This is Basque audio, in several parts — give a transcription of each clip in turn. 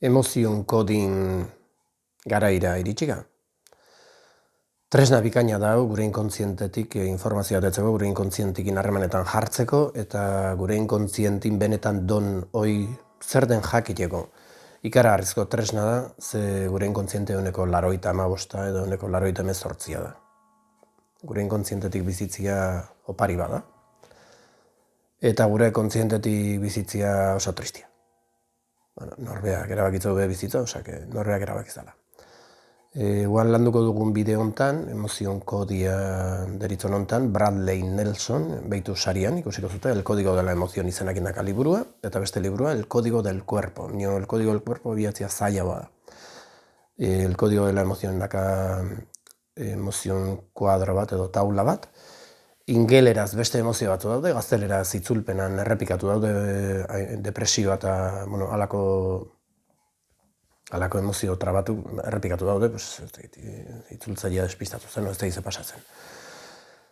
Emozion kodin garaira iritsika. Tresna bikaina da gure inkontzientetik informazioa atetzeko, gure inkontzientikin harremanetan jartzeko eta gure inkontzientin benetan don hoi zer den jakiteko. Ikaragarrizko tresna da, ze gure inkontziente honeko 85 edo honeko 88 da. Gure inkontzientetik bizitzia opari bada. Eta gure kontzientetik bizitzia oso tristia. Norbeak erabakitzeu be bizitza, osake norbeak erabakizala. Igual landuko dugun bideo hontan, emozion kodia deritzon hontan, Bradley Nelson, beitu sarian, ikusiko zute, El Código de la Emoción izenak indaka liburua, eta beste liburua, El Código del Cuerpo. Nio, El Código del Cuerpo bihatzia zaila bada. El Código de la Emoción indaka emozion kuadro bat edo taula bat. Ingeleraz beste emozio batzu daude, gazteleraz itzulpenan errepikatu daude depresioa eta halako emozio trabatu errepikatu daude, itzultzailea despistatu zen, ez da ize pasatzen.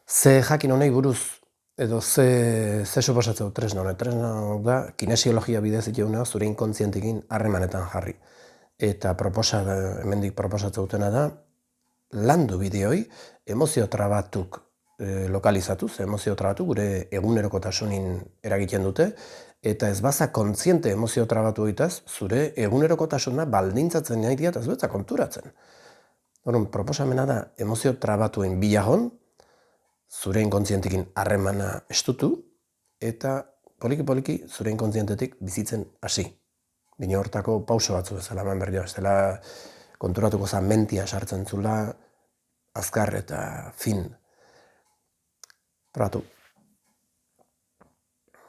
Ze jakin honei buruz, edo ze suposatzen du tresna honek? Tresna da, kinesiologia bidez iteunea zure inkontzientikin harremanetan jarri. Eta hemendik proposatzen dutena da, landu bideoi emozio trabatuk lokalizatuz, emozio trabatu gure egunerokotasunin eragiten dute, eta ez baza kontziente emozio trabatu egitaz, zure egunerokotasuna baldintzatzen nahi dira eta zuetza konturatzen. Proposamena da, emozio trabatuen bilagon, zure inkontzientikin harremana estutu, eta poliki-poliki zure inkontzientetik bizitzen hasi. Bine hortako pauso batzu bezala eman behar dira, ez dela konturatuko za mentia sartzen zula, azkar eta fin. Probatu.